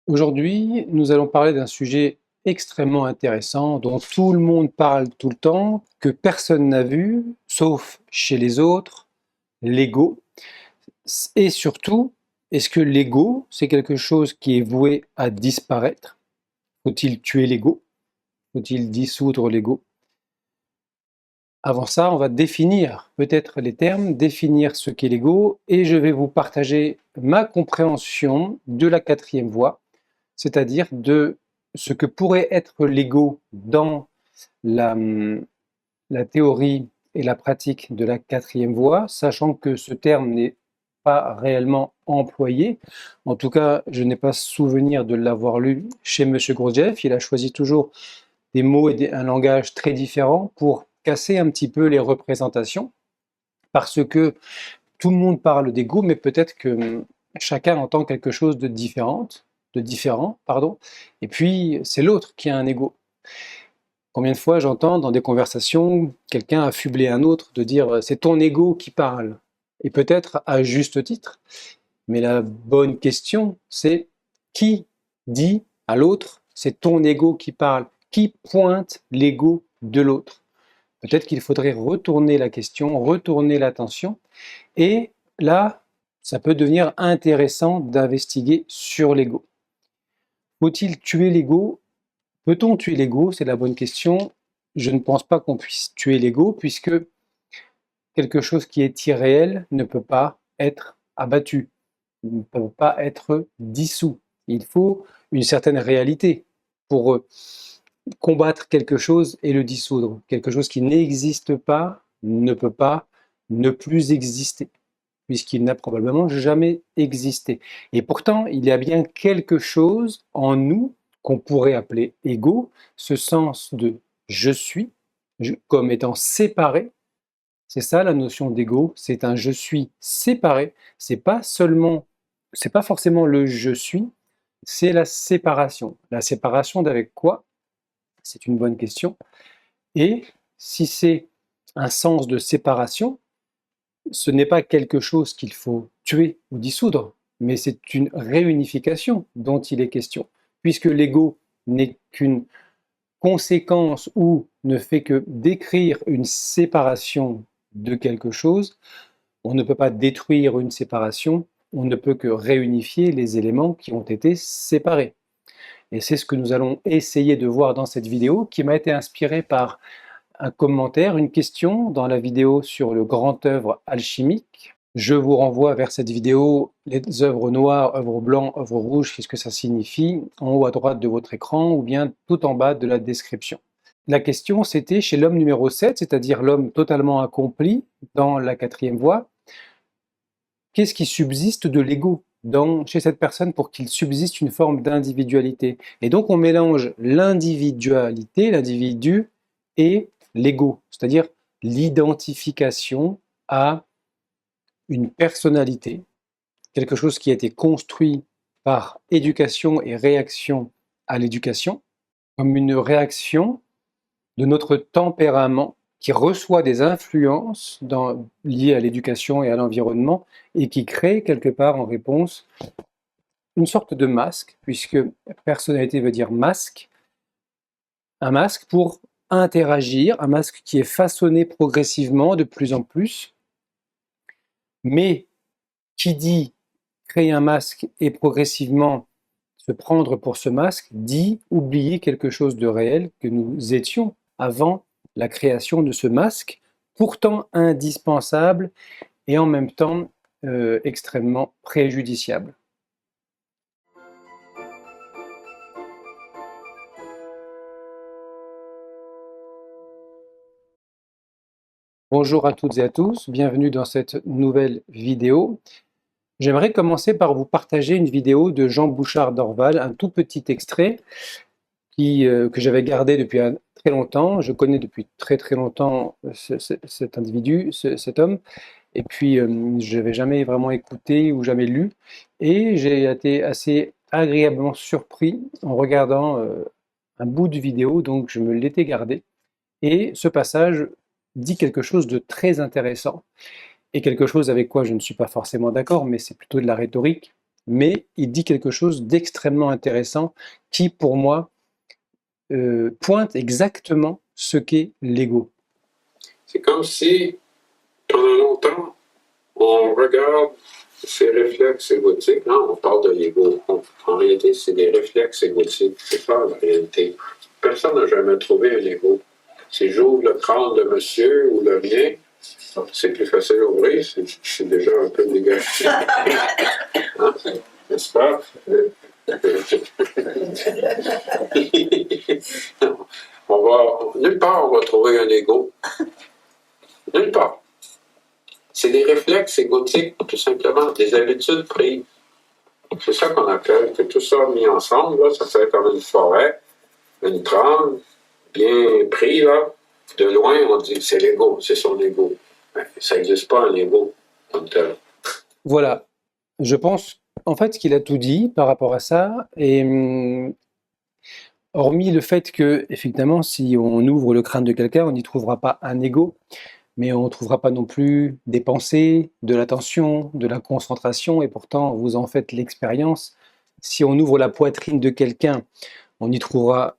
Aujourd'hui, nous allons parler d'un sujet extrêmement intéressant dont tout le monde parle tout le temps, que personne n'a vu, sauf chez les autres, l'ego. Et surtout, est-ce que l'ego, c'est quelque chose qui est voué à disparaître? Faut-il tuer l'ego? Faut-il dissoudre l'ego? Avant ça, on va définir peut-être les termes, définir ce qu'est l'ego, et je vais vous partager ma compréhension de la quatrième voie, c'est-à-dire de ce que pourrait être l'ego dans la, la théorie et la pratique de la quatrième voie, sachant que ce terme n'est pas réellement employé. En tout cas, je n'ai pas souvenir de l'avoir lu chez M. Gurdjieff. Il a choisi toujours des mots et un langage très différent pour casser un petit peu les représentations, parce que tout le monde parle d'ego, mais peut-être que chacun entend quelque chose de différent, pardon, et puis c'est l'autre qui a un ego. Combien de fois j'entends dans des conversations quelqu'un affubler un autre de dire c'est ton ego qui parle, et peut-être à juste titre, mais la bonne question c'est qui dit à l'autre c'est ton ego qui parle, qui pointe l'ego de l'autre. Peut-être qu'il faudrait retourner la question, retourner l'attention, et là, ça peut devenir intéressant d'investiguer sur l'ego. Faut-il tuer l'ego? Peut-on tuer l'ego? C'est la bonne question. Je ne pense pas qu'on puisse tuer l'ego, puisque quelque chose qui est irréel ne peut pas être abattu, ne peut pas être dissous. Il faut une certaine réalité pour combattre quelque chose et le dissoudre. Quelque chose qui n'existe pas ne peut pas ne plus exister, puisqu'il n'a probablement jamais existé. Et pourtant, il y a bien quelque chose en nous qu'on pourrait appeler ego, ce sens de je suis, comme étant séparé. C'est ça la notion d'ego, c'est un je suis séparé. C'est pas forcément le je suis, c'est la séparation. La séparation d'avec quoi? C'est une bonne question. Et si c'est un sens de séparation, ce n'est pas quelque chose qu'il faut tuer ou dissoudre, mais c'est une réunification dont il est question, puisque l'ego n'est qu'une conséquence ou ne fait que décrire une séparation de quelque chose. On ne peut pas détruire une séparation, on ne peut que réunifier les éléments qui ont été séparés. Et c'est ce que nous allons essayer de voir dans cette vidéo, qui m'a été inspirée par un commentaire, une question dans la vidéo sur le grand œuvre alchimique. Je vous renvoie vers cette vidéo, les œuvres noires, œuvres blancs, œuvres rouges, qu'est-ce que ça signifie, en haut à droite de votre écran ou bien tout en bas de la description. La question c'était chez l'homme numéro 7, c'est-à-dire l'homme totalement accompli dans la quatrième voie, qu'est-ce qui subsiste de l'ego chez cette personne pour qu'il subsiste une forme d'individualité? Et donc on mélange l'individualité, l'individu, et l'ego, c'est-à-dire l'identification à une personnalité, quelque chose qui a été construit par éducation et réaction à l'éducation, comme une réaction de notre tempérament qui reçoit des influences liées à l'éducation et à l'environnement et qui crée quelque part en réponse une sorte de masque, puisque personnalité veut dire masque, un masque pour interagir, un masque qui est façonné progressivement de plus en plus, mais qui dit créer un masque et progressivement se prendre pour ce masque, dit oublier quelque chose de réel que nous étions avant la création de ce masque, pourtant indispensable et en même temps extrêmement préjudiciable. Bonjour à toutes et à tous, bienvenue dans cette nouvelle vidéo. J'aimerais commencer par vous partager une vidéo de Jean Bouchard d'Orval, un tout petit extrait que j'avais gardé depuis très longtemps. Je connais depuis très longtemps cet individu, cet homme, et puis je n'avais jamais vraiment écouté ou jamais lu. Et j'ai été assez agréablement surpris en regardant un bout de vidéo, donc je me l'étais gardé. Et ce passage dit quelque chose de très intéressant, et quelque chose avec quoi je ne suis pas forcément d'accord, mais c'est plutôt de la rhétorique. mais il dit quelque chose d'extrêmement intéressant qui, pour moi, pointe exactement ce qu'est l'ego. C'est comme si, pendant longtemps, on regarde ces réflexes égotiques. Là, on parle de l'ego. En réalité, c'est des réflexes égotiques. C'est pas la réalité. Personne n'a jamais trouvé un ego. Si j'ouvre le crâne de monsieur ou le mien, c'est plus facile à ouvrir. C'est déjà un peu négatif. Hein? N'est-ce pas? Nulle part on va trouver un ego. Nulle part. C'est des réflexes égotiques, tout simplement, des habitudes prises. C'est ça qu'on appelle, que tout ça mis ensemble, là, ça fait comme une forêt, une trame, bien pris, là. De loin, on dit c'est l'ego, c'est son ego. Ça n'existe pas un ego comme tel. Voilà. Je pense, en fait, qu'il a tout dit par rapport à ça. Et hormis le fait que, effectivement, si on ouvre le crâne de quelqu'un, on n'y trouvera pas un ego, mais on ne trouvera pas non plus des pensées, de l'attention, de la concentration. Et pourtant, vous en faites l'expérience. Si on ouvre la poitrine de quelqu'un, on n'y trouvera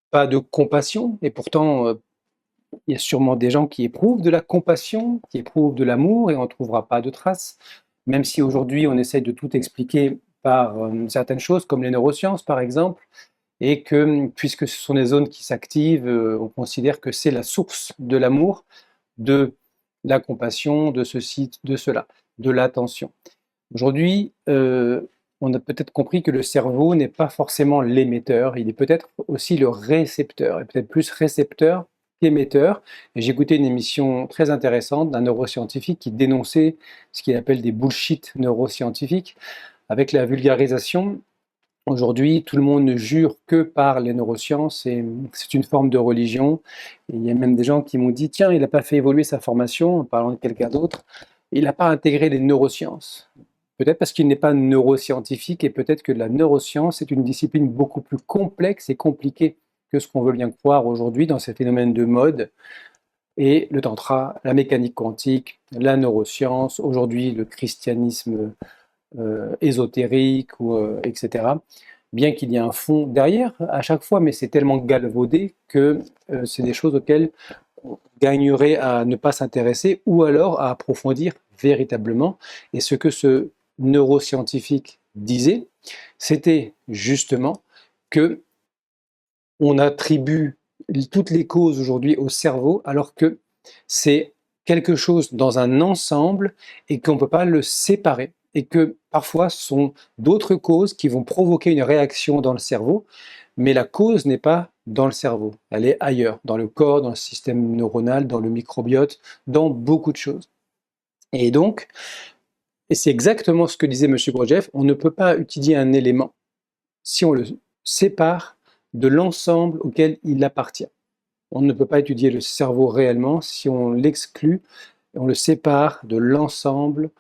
pas de compassion. Et pourtant, il y a sûrement des gens qui éprouvent de la compassion, qui éprouvent de l'amour, et on ne trouvera pas de traces. Même si aujourd'hui, on essaye de tout expliquer par certaines choses, comme les neurosciences, par exemple, et que, puisque ce sont des zones qui s'activent, on considère que c'est la source de l'amour, de la compassion, de ceci, de cela, de l'attention. Aujourd'hui, on a peut-être compris que le cerveau n'est pas forcément l'émetteur, il est peut-être aussi le récepteur, et peut-être plus récepteur qu'émetteur. Et j'ai écouté une émission très intéressante d'un neuroscientifique qui dénonçait ce qu'il appelle des bullshit neuroscientifiques, avec la vulgarisation. Aujourd'hui, tout le monde ne jure que par les neurosciences et c'est une forme de religion. Et il y a même des gens qui m'ont dit, tiens, il n'a pas fait évoluer sa formation en parlant de quelqu'un d'autre. Il n'a pas intégré les neurosciences. Peut-être parce qu'il n'est pas neuroscientifique et peut-être que la neuroscience est une discipline beaucoup plus complexe et compliquée que ce qu'on veut bien croire aujourd'hui dans ces phénomènes de mode. Et le tantra, la mécanique quantique, la neuroscience, aujourd'hui le christianisme ésotérique, etc. Bien qu'il y ait un fond derrière à chaque fois, mais c'est tellement galvaudé que c'est des choses auxquelles on gagnerait à ne pas s'intéresser ou alors à approfondir véritablement. Et ce que ce neuroscientifique disait, c'était justement que on attribue toutes les causes aujourd'hui au cerveau, alors que c'est quelque chose dans un ensemble et qu'on ne peut pas le séparer et que parfois ce sont d'autres causes qui vont provoquer une réaction dans le cerveau, mais la cause n'est pas dans le cerveau, elle est ailleurs, dans le corps, dans le système neuronal, dans le microbiote, dans beaucoup de choses. Et donc, et c'est exactement ce que disait M. Gurdjieff, on ne peut pas étudier un élément si on le sépare de l'ensemble auquel il appartient. On ne peut pas étudier le cerveau réellement si on l'exclut, on le sépare de l'ensemble,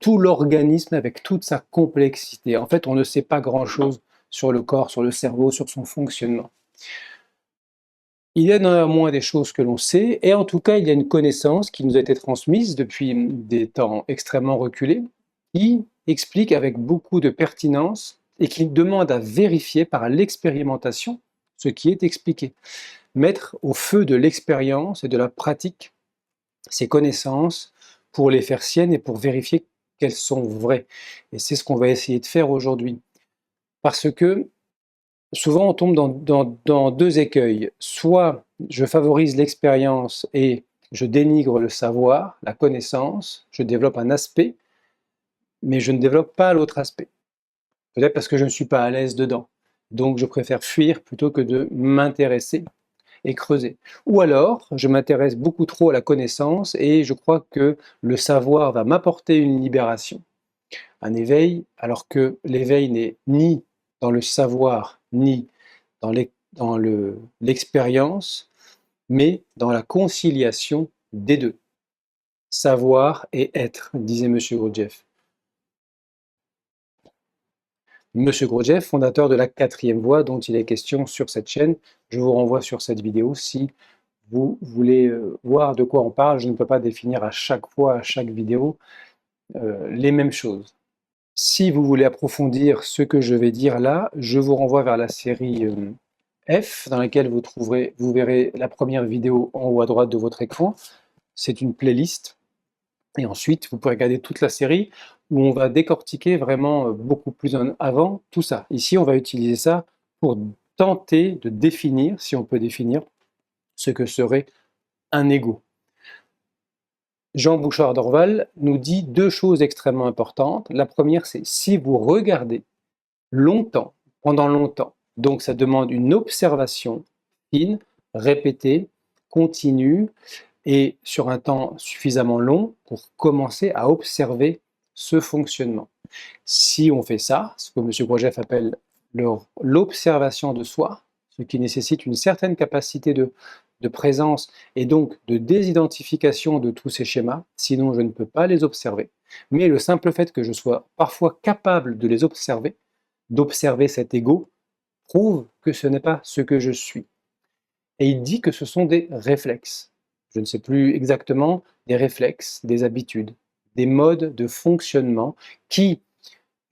tout l'organisme avec toute sa complexité. En fait, on ne sait pas grand-chose sur le corps, sur le cerveau, sur son fonctionnement. Il y a néanmoins des choses que l'on sait, et en tout cas, il y a une connaissance qui nous a été transmise depuis des temps extrêmement reculés, qui explique avec beaucoup de pertinence et qui demande à vérifier par l'expérimentation ce qui est expliqué. Mettre au feu de l'expérience et de la pratique ces connaissances pour les faire siennes et pour vérifier qu'elles sont vraies. Et c'est ce qu'on va essayer de faire aujourd'hui. Parce que souvent on tombe dans deux écueils. Soit je favorise l'expérience et je dénigre le savoir, la connaissance, je développe un aspect, mais je ne développe pas l'autre aspect. Peut-être parce que je ne suis pas à l'aise dedans. Donc je préfère fuir plutôt que de m'intéresser et creuser. Ou alors, je m'intéresse beaucoup trop à la connaissance et je crois que le savoir va m'apporter une libération, un éveil, alors que l'éveil n'est ni dans le savoir, ni dans l'expérience, mais dans la conciliation des deux. Savoir et être, disait M. Gurdjieff. M. Gurdjieff, fondateur de la 4e voie dont il est question sur cette chaîne. Je vous renvoie sur cette vidéo si vous voulez voir de quoi on parle. Je ne peux pas définir à chaque fois, à chaque vidéo, les mêmes choses. Si vous voulez approfondir ce que je vais dire là, je vous renvoie vers la série F, dans laquelle vous verrez la première vidéo en haut à droite de votre écran. C'est une playlist. Et ensuite, vous pouvez regarder toute la série où on va décortiquer vraiment beaucoup plus en avant tout ça. Ici, on va utiliser ça pour tenter de définir, si on peut définir, ce que serait un ego. Jean Bouchard d'Orval nous dit deux choses extrêmement importantes. La première, c'est si vous regardez longtemps, pendant longtemps, donc ça demande une observation fine, répétée, continue, et sur un temps suffisamment long pour commencer à observer ce fonctionnement. Si on fait ça, ce que M. Gurdjieff appelle l'observation de soi, ce qui nécessite une certaine capacité de présence et donc de désidentification de tous ces schémas, sinon je ne peux pas les observer. Mais le simple fait que je sois parfois capable de les observer, d'observer cet ego, prouve que ce n'est pas ce que je suis. Et il dit que ce sont des réflexes. Je ne sais plus exactement, des réflexes, des habitudes, des modes de fonctionnement qui,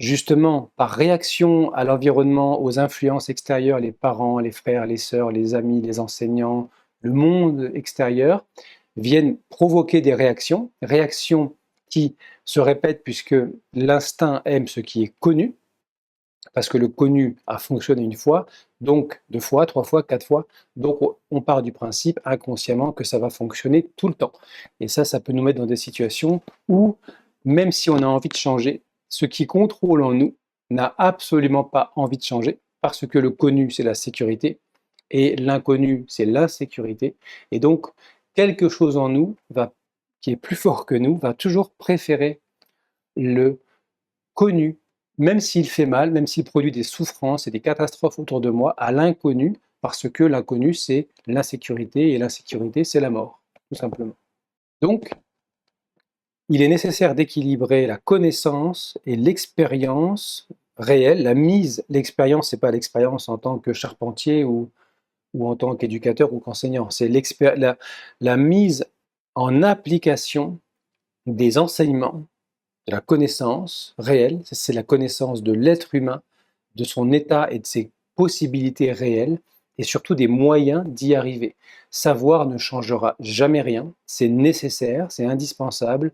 justement, par réaction à l'environnement, aux influences extérieures, les parents, les frères, les sœurs, les amis, les enseignants, le monde extérieur, viennent provoquer des réactions, réactions qui se répètent puisque l'instinct aime ce qui est connu, parce que le connu a fonctionné une fois, donc deux fois, trois fois, quatre fois, donc on part du principe inconsciemment que ça va fonctionner tout le temps. Et ça peut nous mettre dans des situations où, même si on a envie de changer, ce qui contrôle en nous n'a absolument pas envie de changer, parce que le connu, c'est la sécurité, et l'inconnu, c'est l'insécurité. Et donc, quelque chose en nous, qui est plus fort que nous, va toujours préférer le connu, même s'il fait mal, même s'il produit des souffrances et des catastrophes autour de moi, à l'inconnu, parce que l'inconnu, c'est l'insécurité, et l'insécurité, c'est la mort, tout simplement. Donc, il est nécessaire d'équilibrer la connaissance et l'expérience réelle. L'expérience, c'est pas l'expérience en tant que charpentier ou en tant qu'éducateur ou qu'enseignant, c'est la mise en application des enseignements, de la connaissance réelle, c'est la connaissance de l'être humain, de son état et de ses possibilités réelles, et surtout des moyens d'y arriver. Savoir ne changera jamais rien, c'est nécessaire, c'est indispensable,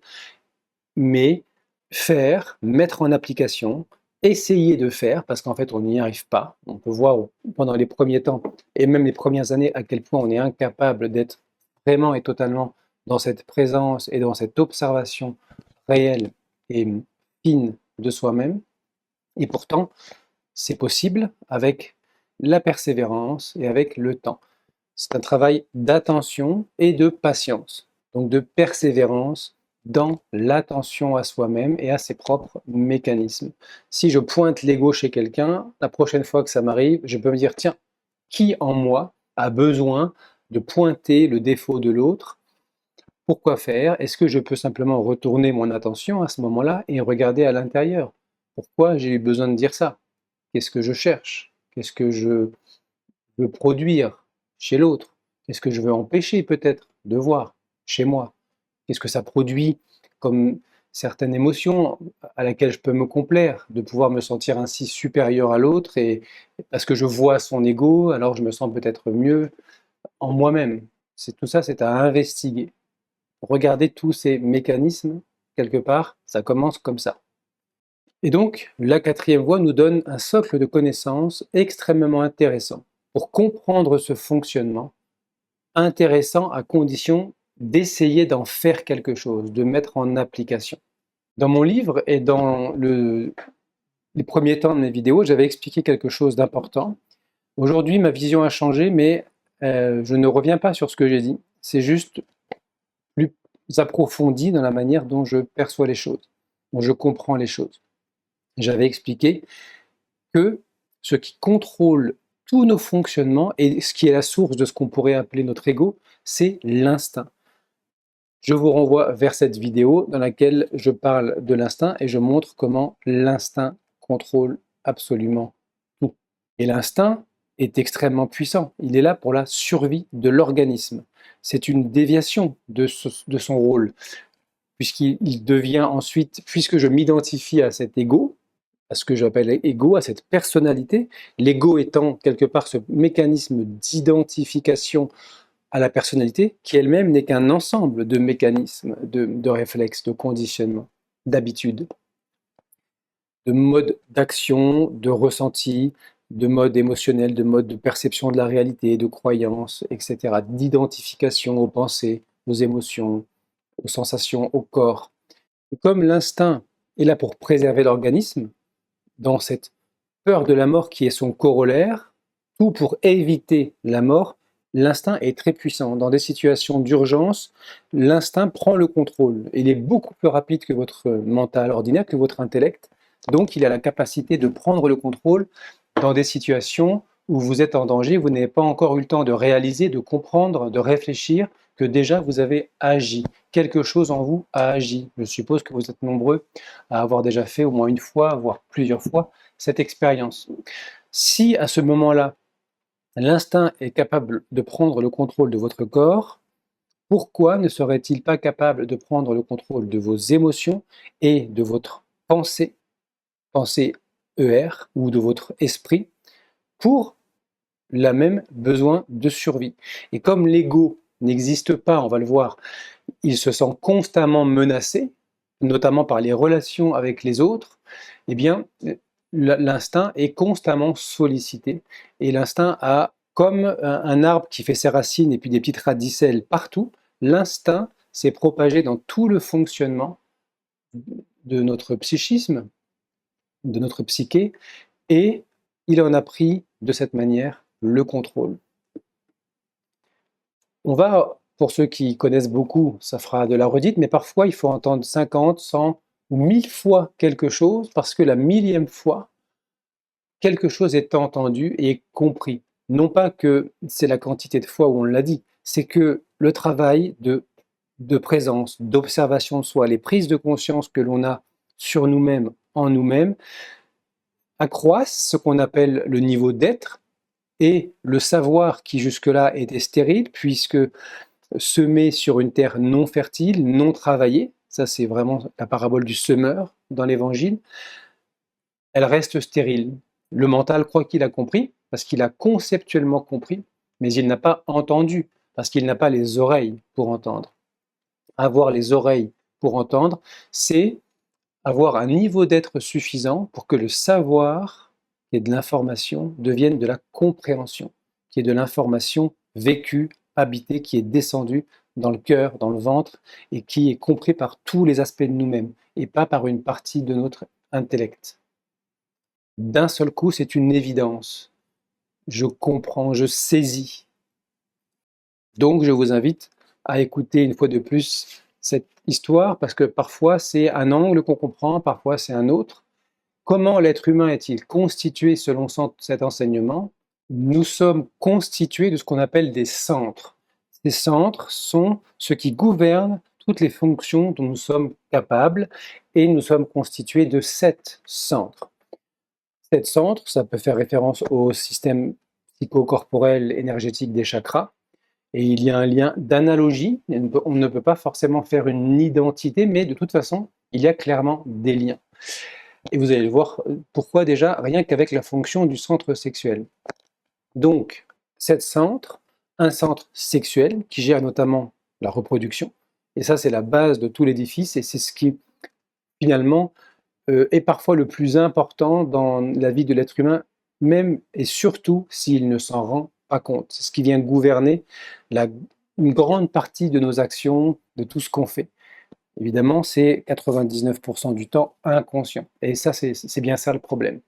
mais faire, mettre en application, essayer de faire, parce qu'en fait on n'y arrive pas. On peut voir pendant les premiers temps, et même les premières années, à quel point on est incapable d'être vraiment et totalement dans cette présence et dans cette observation réelle et fine de soi-même. Et pourtant, c'est possible avec la persévérance et avec le temps. C'est un travail d'attention et de patience, donc de persévérance dans l'attention à soi-même et à ses propres mécanismes. Si je pointe l'ego chez quelqu'un, la prochaine fois que ça m'arrive, je peux me dire, tiens, qui en moi a besoin de pointer le défaut de l'autre? Pourquoi faire? Est-ce que je peux simplement retourner mon attention à ce moment-là et regarder à l'intérieur? Pourquoi j'ai eu besoin de dire ça? Qu'est-ce que je cherche? Qu'est-ce que je veux produire chez l'autre? Qu'est-ce que je veux empêcher peut-être de voir chez moi? Qu'est-ce que ça produit comme certaines émotions à laquelle je peux me complaire, de pouvoir me sentir ainsi supérieur à l'autre et parce que je vois son ego, alors je me sens peut-être mieux en moi-même. Tout ça, c'est à investiguer. Regarder tous ces mécanismes, quelque part, ça commence comme ça. Et donc, la quatrième voie nous donne un socle de connaissances extrêmement intéressant pour comprendre ce fonctionnement, intéressant à condition d'essayer d'en faire quelque chose, de mettre en application. Dans mon livre et dans les premiers temps de mes vidéos, j'avais expliqué quelque chose d'important. Aujourd'hui, ma vision a changé, mais je ne reviens pas sur ce que j'ai dit. C'est juste plus approfondi dans la manière dont je perçois les choses, dont je comprends les choses. J'avais expliqué que ce qui contrôle tous nos fonctionnements et ce qui est la source de ce qu'on pourrait appeler notre ego, c'est l'instinct. Je vous renvoie vers cette vidéo dans laquelle je parle de l'instinct et je montre comment l'instinct contrôle absolument tout. Et l'instinct est extrêmement puissant. Il est là pour la survie de l'organisme. C'est une déviation de son rôle, puisqu'il devient ensuite, puisque je m'identifie à cet ego, à ce que j'appelle ego, à cette personnalité. L'ego étant quelque part ce mécanisme d'identification à la personnalité qui elle-même n'est qu'un ensemble de mécanismes, de réflexes, de conditionnements, d'habitudes, de modes d'action, de ressenti, de modes émotionnels, de modes de perception de la réalité, de croyances, etc., d'identification aux pensées, aux émotions, aux sensations, au corps. Et comme l'instinct est là pour préserver l'organisme, dans cette peur de la mort qui est son corollaire, tout pour éviter la mort, l'instinct est très puissant. Dans des situations d'urgence, l'instinct prend le contrôle. Il est beaucoup plus rapide que votre mental ordinaire, que votre intellect. Donc, il a la capacité de prendre le contrôle dans des situations où vous êtes en danger, vous n'avez pas encore eu le temps de réaliser, de comprendre, de réfléchir, que déjà vous avez agi. Quelque chose en vous a agi. Je suppose que vous êtes nombreux à avoir déjà fait au moins une fois, voire plusieurs fois, cette expérience. Si à ce moment-là, l'instinct est capable de prendre le contrôle de votre corps, pourquoi ne serait-il pas capable de prendre le contrôle de vos émotions et de votre pensée, pensée ER, ou de votre esprit, pour la même besoin de survie? Et comme l'ego n'existe pas, on va le voir, il se sent constamment menacé, notamment par les relations avec les autres, eh bien, l'instinct est constamment sollicité. Et l'instinct a, comme un arbre qui fait ses racines et puis des petites radicelles partout, l'instinct s'est propagé dans tout le fonctionnement de notre psychisme, de notre psyché, et il en a pris de cette manière le contrôle. On va, pour ceux qui connaissent beaucoup, ça fera de la redite, mais parfois il faut entendre 50, 100 ou 1000 fois quelque chose, parce que la millième fois, quelque chose est entendu et compris. Non pas que c'est la quantité de fois où on l'a dit, c'est que le travail de présence, d'observation de soi, les prises de conscience que l'on a sur nous-mêmes, en nous-mêmes, accroissent ce qu'on appelle le niveau d'être, et le savoir qui jusque-là était stérile, puisque semé sur une terre non fertile, non travaillée, ça c'est vraiment la parabole du semeur dans l'Évangile, elle reste stérile. Le mental croit qu'il a compris, parce qu'il a conceptuellement compris, mais il n'a pas entendu, parce qu'il n'a pas les oreilles pour entendre. Avoir les oreilles pour entendre, c'est avoir un niveau d'être suffisant pour que le savoir, qui est de l'information, devienne de la compréhension, qui est de l'information vécue, habitée, qui est descendue dans le cœur, dans le ventre, et qui est compris par tous les aspects de nous-mêmes, et pas par une partie de notre intellect. D'un seul coup, c'est une évidence. Je comprends, je saisis. Donc, je vous invite à écouter une fois de plus cette histoire, parce que parfois c'est un angle qu'on comprend, parfois c'est un autre. Comment l'être humain est-il constitué selon cet enseignement? Nous sommes constitués de ce qu'on appelle des centres. Ces centres sont ce qui gouverne toutes les fonctions dont nous sommes capables, et nous sommes constitués de 7 centres. 7 centres, ça peut faire référence au système psychocorporel énergétique des chakras. Et il y a un lien d'analogie. On ne peut pas forcément faire une identité, mais de toute façon, il y a clairement des liens. Et vous allez le voir pourquoi déjà, rien qu'avec la fonction du centre sexuel. Donc, 7 centres, un centre sexuel qui gère notamment la reproduction. Et ça, c'est la base de tout l'édifice, et c'est ce qui, finalement, est parfois le plus important dans la vie de l'être humain, même et surtout s'il ne s'en rend pas compte. C'est ce qui vient gouverner une grande partie de nos actions, de tout ce qu'on fait. Évidemment, c'est 99% du temps inconscient. Et ça, c'est bien ça le problème.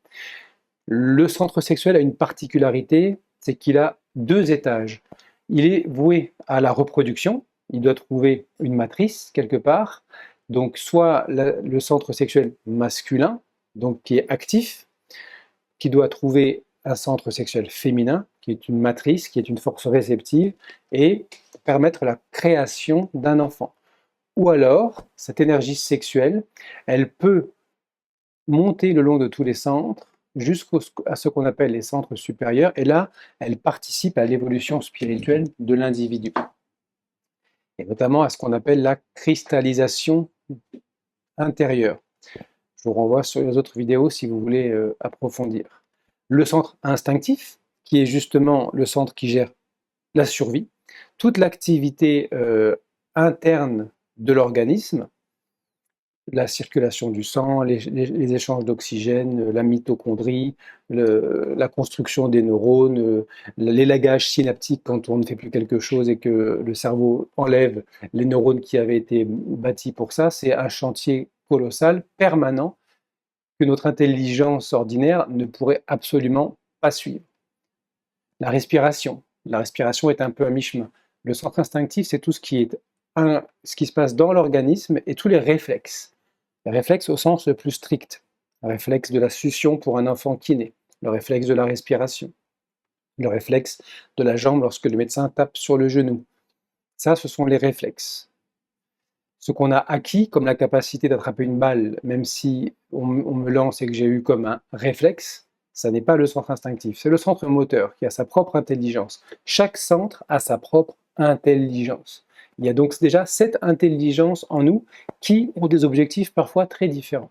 Le centre sexuel a une particularité, c'est qu'il a 2 étages. Il est voué à la reproduction, il doit trouver une matrice quelque part, donc soit le centre sexuel masculin, donc qui est actif, qui doit trouver un centre sexuel féminin, qui est une matrice, qui est une force réceptive, et permettre la création d'un enfant. Ou alors, cette énergie sexuelle, elle peut monter le long de tous les centres, jusqu'à ce qu'on appelle les centres supérieurs, et là, elle participe à l'évolution spirituelle de l'individu, et notamment à ce qu'on appelle la cristallisation intérieure. Je vous renvoie sur les autres vidéos si vous voulez approfondir. Le centre instinctif, qui est justement le centre qui gère la survie, toute l'activité interne de l'organisme, la circulation du sang, les échanges d'oxygène, la mitochondrie, la construction des neurones, l'élagage synaptique quand on ne fait plus quelque chose et que le cerveau enlève les neurones qui avaient été bâtis pour ça, c'est un chantier colossal, permanent, que notre intelligence ordinaire ne pourrait absolument pas suivre. La respiration. La respiration est un peu à mi-chemin. Le centre instinctif, c'est tout ce qui est ce qui se passe dans l'organisme et tous les réflexes. Les réflexes au sens le plus strict. Le réflexe de la succion pour un enfant qui naît. Le réflexe de la respiration. Le réflexe de la jambe lorsque le médecin tape sur le genou. Ça, ce sont les réflexes. Ce qu'on a acquis, comme la capacité d'attraper une balle, même si on me lance et que j'ai eu comme un réflexe, ça n'est pas le centre instinctif, c'est le centre moteur qui a sa propre intelligence. Chaque centre a sa propre intelligence. Il y a donc déjà 7 intelligences en nous qui ont des objectifs parfois très différents.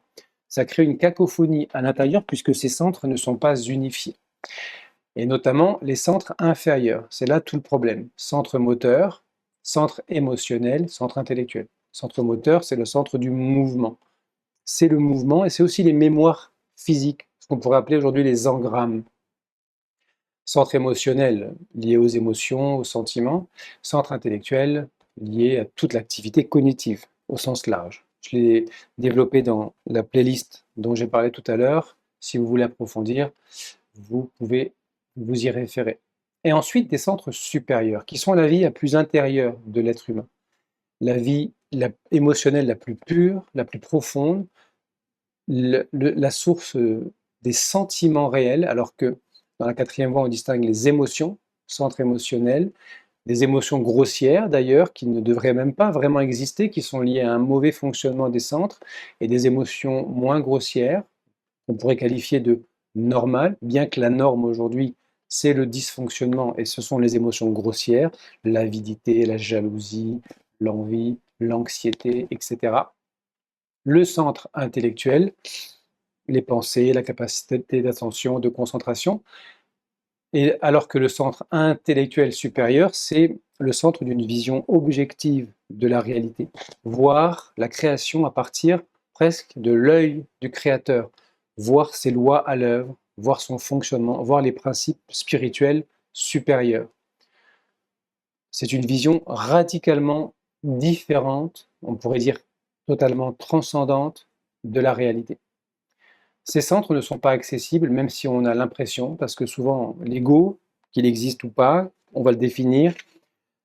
Ça crée une cacophonie à l'intérieur puisque ces centres ne sont pas unifiés. Et notamment les centres inférieurs, c'est là tout le problème. Centre moteur, centre émotionnel, centre intellectuel. Centre moteur, c'est le centre du mouvement. C'est le mouvement et c'est aussi les mémoires physiques, ce qu'on pourrait appeler aujourd'hui les engrammes. Centre émotionnel, lié aux émotions, aux sentiments. Centre intellectuel, lié à toute l'activité cognitive, au sens large. Je l'ai développé dans la playlist dont j'ai parlé tout à l'heure. Si vous voulez approfondir, vous pouvez vous y référer. Et ensuite, des centres supérieurs, qui sont la vie la plus intérieure de l'être humain. La vie émotionnelle la plus pure, la plus profonde, la source des sentiments réels, alors que dans la 4e voie, on distingue les émotions, centre émotionnel, des émotions grossières d'ailleurs, qui ne devraient même pas vraiment exister, qui sont liées à un mauvais fonctionnement des centres, et des émotions moins grossières, qu'on pourrait qualifier de normales, bien que la norme aujourd'hui, c'est le dysfonctionnement, et ce sont les émotions grossières, l'avidité, la jalousie, l'envie, l'anxiété, etc. Le centre intellectuel, les pensées, la capacité d'attention, de concentration, et alors que le centre intellectuel supérieur, c'est le centre d'une vision objective de la réalité, voir la création à partir presque de l'œil du créateur, voir ses lois à l'œuvre, voir son fonctionnement, voir les principes spirituels supérieurs. C'est une vision radicalement différente, on pourrait dire totalement transcendante de la réalité. Ces centres ne sont pas accessibles, même si on a l'impression, parce que souvent l'ego, qu'il existe ou pas, on va le définir,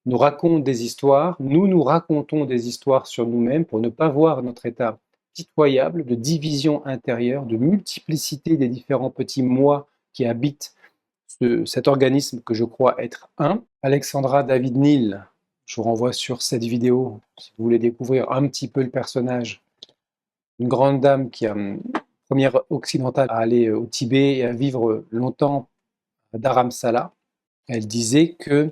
nous raconte des histoires, nous racontons des histoires sur nous-mêmes pour ne pas voir notre état pitoyable de division intérieure, de multiplicité des différents petits moi qui habitent cet organisme que je crois être un. Alexandra David-Néel, je vous renvoie sur cette vidéo si vous voulez découvrir un petit peu le personnage. Une grande dame qui a première occidentale à aller au Tibet et à vivre longtemps à Dharamsala. Elle disait que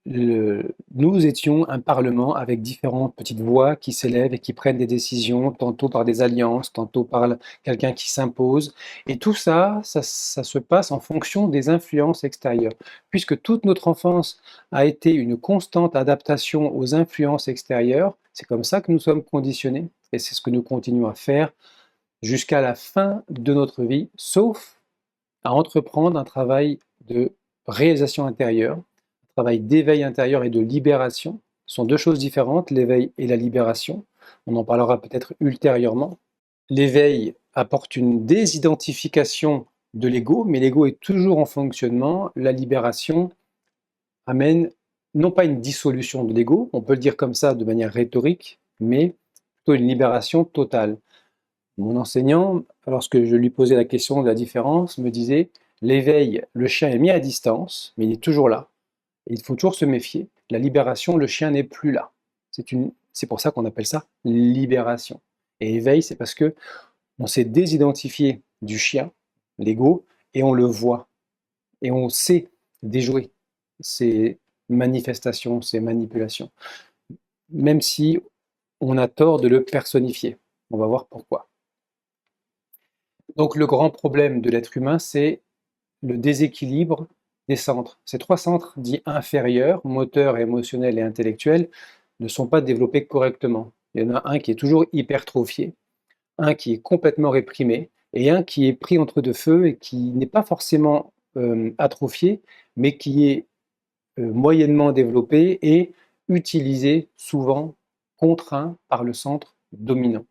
nous étions un parlement avec différentes petites voix qui s'élèvent et qui prennent des décisions, tantôt par des alliances, tantôt par quelqu'un qui s'impose. Et tout ça, ça se passe en fonction des influences extérieures. Puisque toute notre enfance a été une constante adaptation aux influences extérieures, c'est comme ça que nous sommes conditionnés, et c'est ce que nous continuons à faire jusqu'à la fin de notre vie, sauf à entreprendre un travail de réalisation intérieure, un travail d'éveil intérieur et de libération. Ce sont deux choses différentes, l'éveil et la libération. On en parlera peut-être ultérieurement. L'éveil apporte une désidentification de l'ego, mais l'ego est toujours en fonctionnement. La libération amène non pas une dissolution de l'ego, on peut le dire comme ça de manière rhétorique, mais plutôt une libération totale. Mon enseignant, lorsque je lui posais la question de la différence, me disait l'éveil, le chien est mis à distance, mais il est toujours là. Et il faut toujours se méfier. La libération, le chien n'est plus là. C'est pour ça qu'on appelle ça libération. Et éveil, c'est parce que on s'est désidentifié du chien, l'ego, et on le voit. Et on sait déjouer ces manifestations, ces manipulations. Même si on a tort de le personnifier. On va voir pourquoi. Donc le grand problème de l'être humain, c'est le déséquilibre des centres. Ces trois centres dits inférieurs, moteur, émotionnel et intellectuel, ne sont pas développés correctement. Il y en a un qui est toujours hypertrophié, un qui est complètement réprimé et un qui est pris entre deux feux et qui n'est pas forcément atrophié, mais qui est moyennement développé et utilisé souvent contraint par le centre dominant.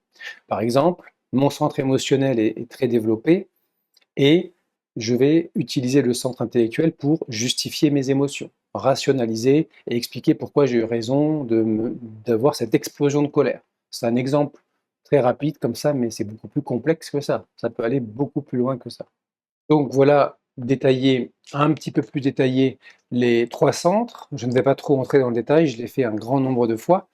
Par exemple, mon centre émotionnel est très développé et je vais utiliser le centre intellectuel pour justifier mes émotions, rationaliser et expliquer pourquoi j'ai eu raison d'avoir cette explosion de colère. C'est un exemple très rapide comme ça, mais c'est beaucoup plus complexe que ça. Ça peut aller beaucoup plus loin que ça. Donc voilà, détailler, un petit peu plus détaillé les trois centres. Je ne vais pas trop entrer dans le détail, je l'ai fait un grand nombre de fois,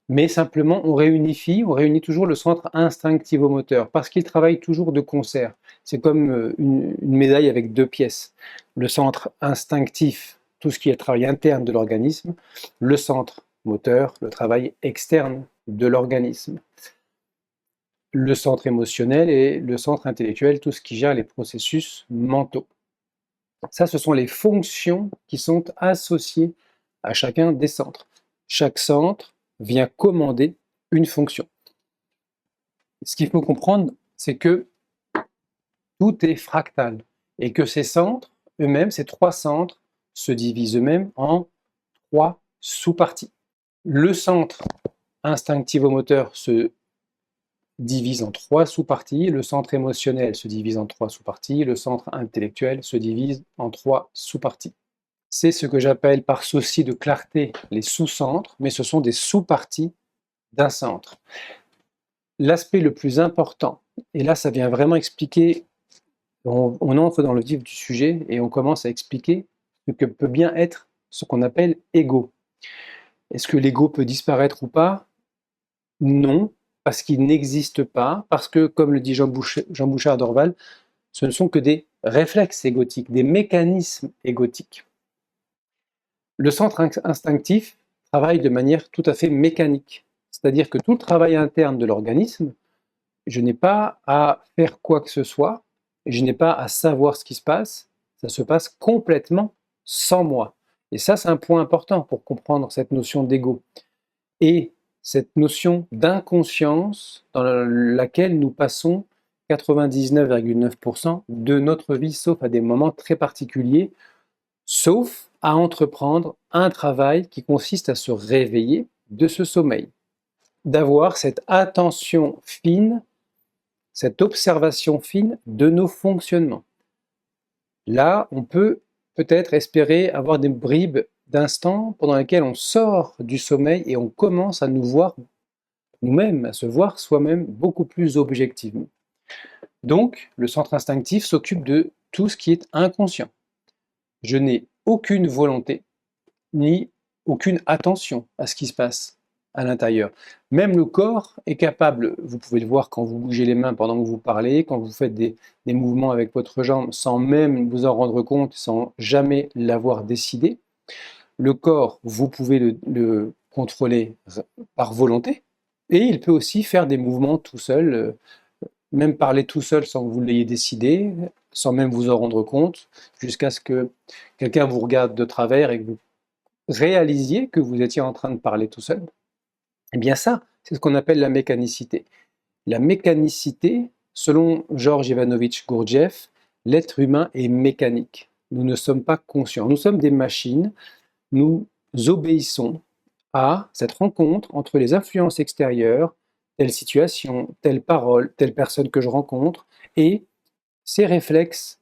mais simplement on réunit toujours le centre instinctivo-moteur parce qu'ils travaillent toujours de concert. C'est comme une médaille avec deux pièces. Le centre instinctif, tout ce qui est le travail interne de l'organisme, le centre moteur, le travail externe de l'organisme, le centre émotionnel et le centre intellectuel, tout ce qui gère les processus mentaux. Ça, ce sont les fonctions qui sont associées à chacun des centres. Chaque centre vient commander une fonction. Ce qu'il faut comprendre, c'est que tout est fractal et que ces centres eux-mêmes, ces trois centres, se divisent eux-mêmes en trois sous-parties. Le centre instinctivo-moteur se divise en trois sous-parties, le centre émotionnel se divise en trois sous-parties, le centre intellectuel se divise en trois sous-parties. C'est ce que j'appelle par souci de clarté les sous-centres, mais ce sont des sous-parties d'un centre. L'aspect le plus important, et là ça vient vraiment expliquer, on entre dans le vif du sujet et on commence à expliquer ce que peut bien être ce qu'on appelle ego. Est-ce que l'ego peut disparaître ou pas? Non, parce qu'il n'existe pas, parce que, comme le dit Jean Bouchard d'Orval, ce ne sont que des réflexes égotiques, des mécanismes égotiques. Le centre instinctif travaille de manière tout à fait mécanique, c'est-à-dire que tout le travail interne de l'organisme, je n'ai pas à faire quoi que ce soit, je n'ai pas à savoir ce qui se passe, ça se passe complètement sans moi. Et ça, c'est un point important pour comprendre cette notion d'ego. Et cette notion d'inconscience dans laquelle nous passons 99,9% de notre vie, sauf à des moments très particuliers, sauf à entreprendre un travail qui consiste à se réveiller de ce sommeil, d'avoir cette attention fine, cette observation fine de nos fonctionnements. Là, on peut peut-être espérer avoir des bribes d'instants pendant lesquels on sort du sommeil et on commence à nous voir nous-mêmes, à se voir soi-même beaucoup plus objectivement. Donc, le centre instinctif s'occupe de tout ce qui est inconscient. Je n'ai aucune volonté, ni aucune attention à ce qui se passe à l'intérieur. Même le corps est capable, vous pouvez le voir quand vous bougez les mains pendant que vous parlez, quand vous faites des mouvements avec votre jambe sans même vous en rendre compte, sans jamais l'avoir décidé. Le corps, vous pouvez le contrôler par volonté, et il peut aussi faire des mouvements tout seul, même parler tout seul sans que vous l'ayez décidé, sans même vous en rendre compte, jusqu'à ce que quelqu'un vous regarde de travers et que vous réalisiez que vous étiez en train de parler tout seul. Eh bien ça, c'est ce qu'on appelle la mécanicité. La mécanicité, selon Georges Ivanovitch Gurdjieff, l'être humain est mécanique. Nous ne sommes pas conscients. Nous sommes des machines. Nous obéissons à cette rencontre entre les influences extérieures, telle situation, telle parole, telle personne que je rencontre, et ces réflexes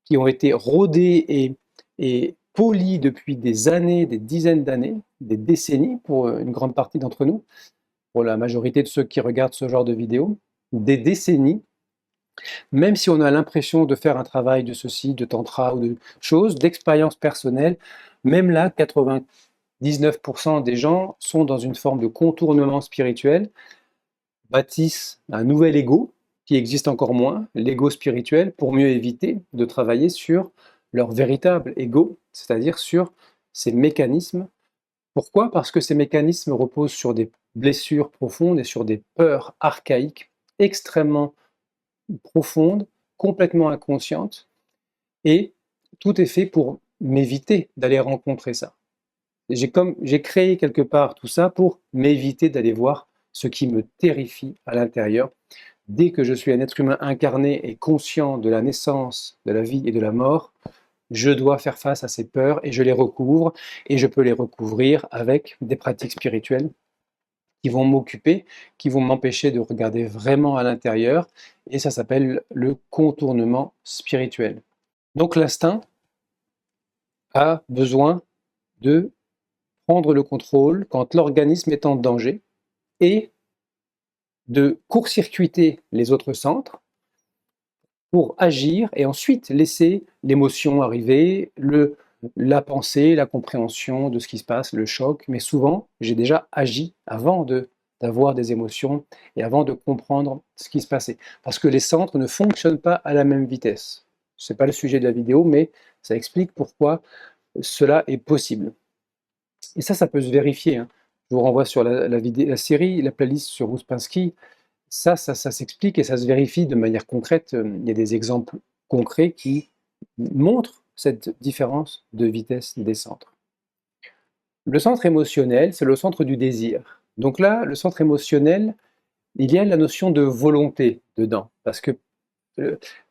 qui ont été rodés et polis depuis des années, des dizaines d'années, des décennies pour une grande partie d'entre nous, pour la majorité de ceux qui regardent ce genre de vidéos, des décennies, même si on a l'impression de faire un travail de ceci, de tantra ou de choses, d'expérience personnelle, même là, 99% des gens sont dans une forme de contournement spirituel, bâtissent un nouvel ego, qui existe encore moins, l'ego spirituel, pour mieux éviter de travailler sur leur véritable ego, c'est-à-dire sur ces mécanismes. Pourquoi? Parce que ces mécanismes reposent sur des blessures profondes et sur des peurs archaïques extrêmement profonde, complètement inconsciente, et tout est fait pour m'éviter d'aller rencontrer ça. J'ai créé quelque part tout ça pour m'éviter d'aller voir ce qui me terrifie à l'intérieur. Dès que je suis un être humain incarné et conscient de la naissance, de la vie et de la mort, je dois faire face à ces peurs et je les recouvre, et je peux les recouvrir avec des pratiques spirituelles qui vont m'occuper, qui vont m'empêcher de regarder vraiment à l'intérieur, et ça s'appelle le contournement spirituel. Donc l'instinct a besoin de prendre le contrôle quand l'organisme est en danger et de court-circuiter les autres centres pour agir et ensuite laisser l'émotion arriver, la pensée, la compréhension de ce qui se passe, le choc. Mais souvent, j'ai déjà agi avant d'avoir des émotions et avant de comprendre ce qui se passait. Parce que les centres ne fonctionnent pas à la même vitesse. Ce n'est pas le sujet de la vidéo, mais ça explique pourquoi cela est possible. Et ça peut se vérifier, hein. Je vous renvoie sur la série, la playlist sur Ouspensky. Ça s'explique et ça se vérifie de manière concrète. Il y a des exemples concrets qui montrent cette différence de vitesse des centres. Le centre émotionnel, c'est le centre du désir. Donc là, le centre émotionnel, il y a la notion de volonté dedans. Parce que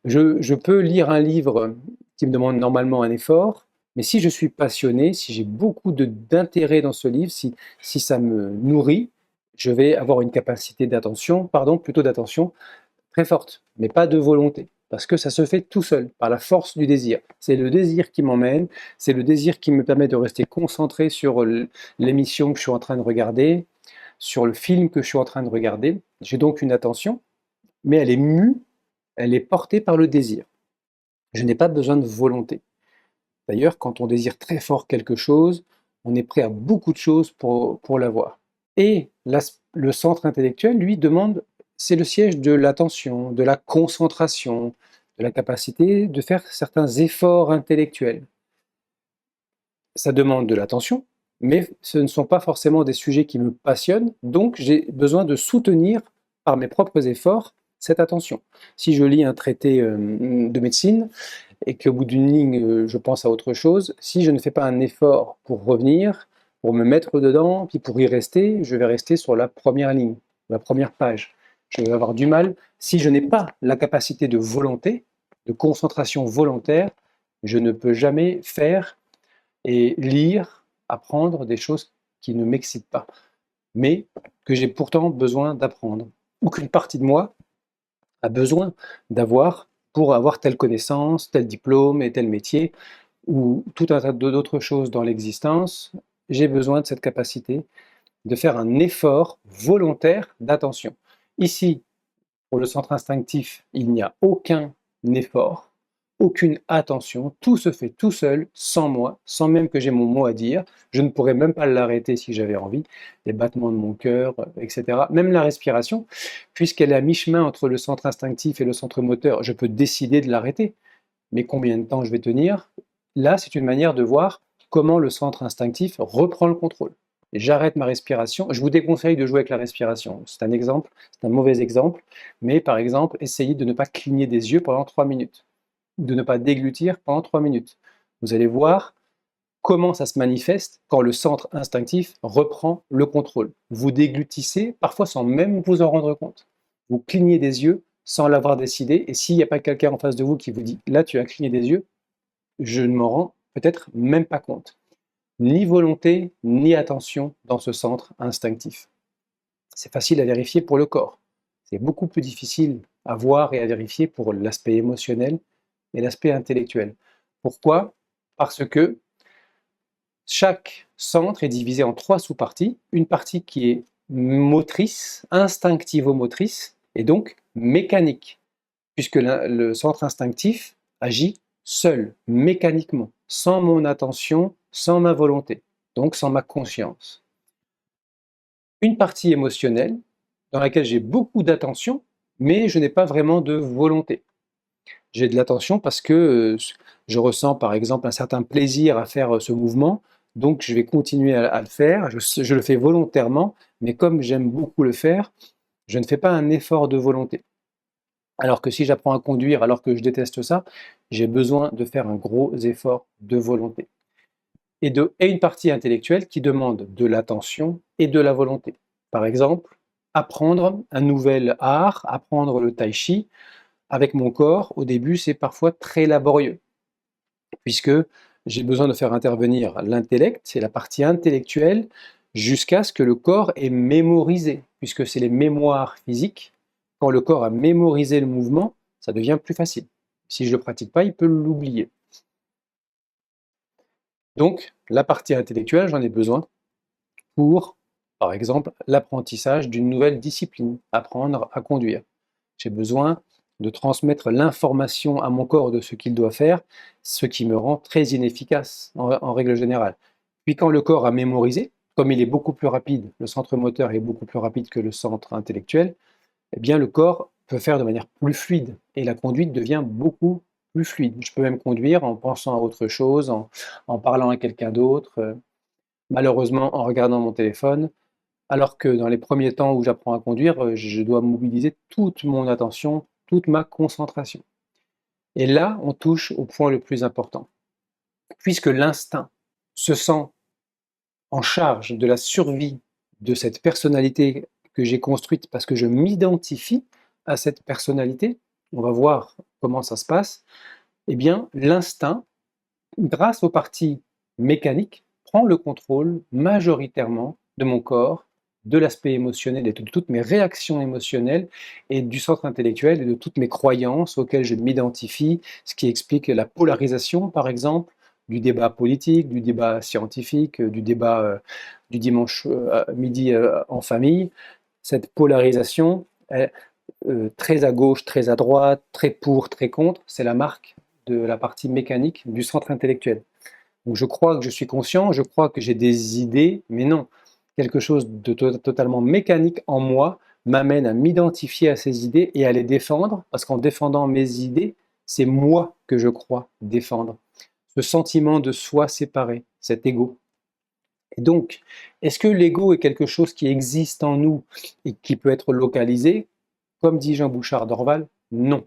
je peux lire un livre qui me demande normalement un effort, mais si je suis passionné, si j'ai beaucoup d'intérêt dans ce livre, si ça me nourrit, je vais avoir une capacité d'attention, plutôt d'attention très forte, mais pas de volonté, parce que ça se fait tout seul, par la force du désir. C'est le désir qui m'emmène, c'est le désir qui me permet de rester concentré sur l'émission que je suis en train de regarder, sur le film que je suis en train de regarder. J'ai donc une attention, mais elle est mue, elle est portée par le désir. Je n'ai pas besoin de volonté. D'ailleurs, quand on désire très fort quelque chose, on est prêt à beaucoup de choses pour l'avoir. Et le centre intellectuel, lui, demande, c'est le siège de l'attention, de la concentration, de la capacité de faire certains efforts intellectuels. Ça demande de l'attention, mais ce ne sont pas forcément des sujets qui me passionnent, donc j'ai besoin de soutenir par mes propres efforts cette attention. Si je lis un traité de médecine, et qu'au bout d'une ligne, je pense à autre chose, si je ne fais pas un effort pour revenir, pour me mettre dedans, puis pour y rester, je vais rester sur la première ligne, la première page. Je vais avoir du mal. Si je n'ai pas la capacité de volonté, de concentration volontaire, je ne peux jamais faire et lire, apprendre des choses qui ne m'excitent pas, mais que j'ai pourtant besoin d'apprendre, ou qu'une partie de moi a besoin d'avoir pour avoir telle connaissance, tel diplôme et tel métier, ou tout un tas d'autres choses dans l'existence. J'ai besoin de cette capacité de faire un effort volontaire d'attention. Ici, pour le centre instinctif, il n'y a aucun effort, aucune attention, tout se fait tout seul, sans moi, sans même que j'ai mon mot à dire. Je ne pourrais même pas l'arrêter si j'avais envie, les battements de mon cœur, etc. Même la respiration, puisqu'elle est à mi-chemin entre le centre instinctif et le centre moteur, je peux décider de l'arrêter. Mais combien de temps je vais tenir? Là, c'est une manière de voir comment le centre instinctif reprend le contrôle. J'arrête ma respiration. Je vous déconseille de jouer avec la respiration. C'est un exemple, c'est un mauvais exemple, mais par exemple, essayez de ne pas cligner des yeux pendant 3 minutes, de ne pas déglutir pendant 3 minutes. Vous allez voir comment ça se manifeste quand le centre instinctif reprend le contrôle. Vous déglutissez, parfois sans même vous en rendre compte. Vous clignez des yeux sans l'avoir décidé, et s'il n'y a pas quelqu'un en face de vous qui vous dit « là, tu as cligné des yeux », je ne m'en rends peut-être même pas compte. Ni volonté, ni attention dans ce centre instinctif. C'est facile à vérifier pour le corps. C'est beaucoup plus difficile à voir et à vérifier pour l'aspect émotionnel et l'aspect intellectuel. Pourquoi? Parce que chaque centre est divisé en 3 sous-parties. Une partie qui est motrice, instinctivo-motrice, et donc mécanique, puisque le centre instinctif agit seul, mécaniquement, sans mon attention, sans ma volonté, donc sans ma conscience. Une partie émotionnelle, dans laquelle j'ai beaucoup d'attention, mais je n'ai pas vraiment de volonté. J'ai de l'attention parce que je ressens par exemple un certain plaisir à faire ce mouvement, donc je vais continuer à le faire, je le fais volontairement, mais comme j'aime beaucoup le faire, je ne fais pas un effort de volonté. Alors que si j'apprends à conduire alors que je déteste ça, j'ai besoin de faire un gros effort de volonté. Et une partie intellectuelle qui demande de l'attention et de la volonté. Par exemple, apprendre un nouvel art, apprendre le tai chi, avec mon corps, au début, c'est parfois très laborieux, puisque j'ai besoin de faire intervenir l'intellect, c'est la partie intellectuelle, jusqu'à ce que le corps ait mémorisé, puisque c'est les mémoires physiques. Quand le corps a mémorisé le mouvement, ça devient plus facile. Si je ne le pratique pas, il peut l'oublier. Donc, la partie intellectuelle, j'en ai besoin pour, par exemple, l'apprentissage d'une nouvelle discipline, apprendre à conduire. J'ai besoin de transmettre l'information à mon corps de ce qu'il doit faire, ce qui me rend très inefficace en règle générale. Puis quand le corps a mémorisé, comme il est beaucoup plus rapide, le centre moteur est beaucoup plus rapide que le centre intellectuel, eh bien le corps peut faire de manière plus fluide et la conduite devient beaucoup plus fluide. Je peux même conduire en pensant à autre chose, en parlant à quelqu'un d'autre, malheureusement en regardant mon téléphone, alors que dans les premiers temps où j'apprends à conduire, je dois mobiliser toute mon attention, toute ma concentration. Et là, on touche au point le plus important. Puisque l'instinct se sent en charge de la survie de cette personnalité que j'ai construite parce que je m'identifie à cette personnalité, on va voir comment ça se passe, eh bien l'instinct, grâce aux parties mécaniques, prend le contrôle majoritairement de mon corps, de l'aspect émotionnel et de toutes mes réactions émotionnelles et du centre intellectuel et de toutes mes croyances auxquelles je m'identifie, ce qui explique la polarisation, par exemple, du débat politique, du débat scientifique, du débat du dimanche midi en famille. Cette polarisation, très à gauche, très à droite, très pour, très contre, c'est la marque de la partie mécanique du centre intellectuel. Donc je crois que je suis conscient, je crois que j'ai des idées, mais non. Quelque chose de totalement mécanique en moi m'amène à m'identifier à ces idées et à les défendre, parce qu'en défendant mes idées, c'est moi que je crois défendre. Ce sentiment de soi séparé, cet ego. Et donc, est-ce que l'ego est quelque chose qui existe en nous et qui peut être localisé? Comme dit Jean Bouchard d'Orval, non.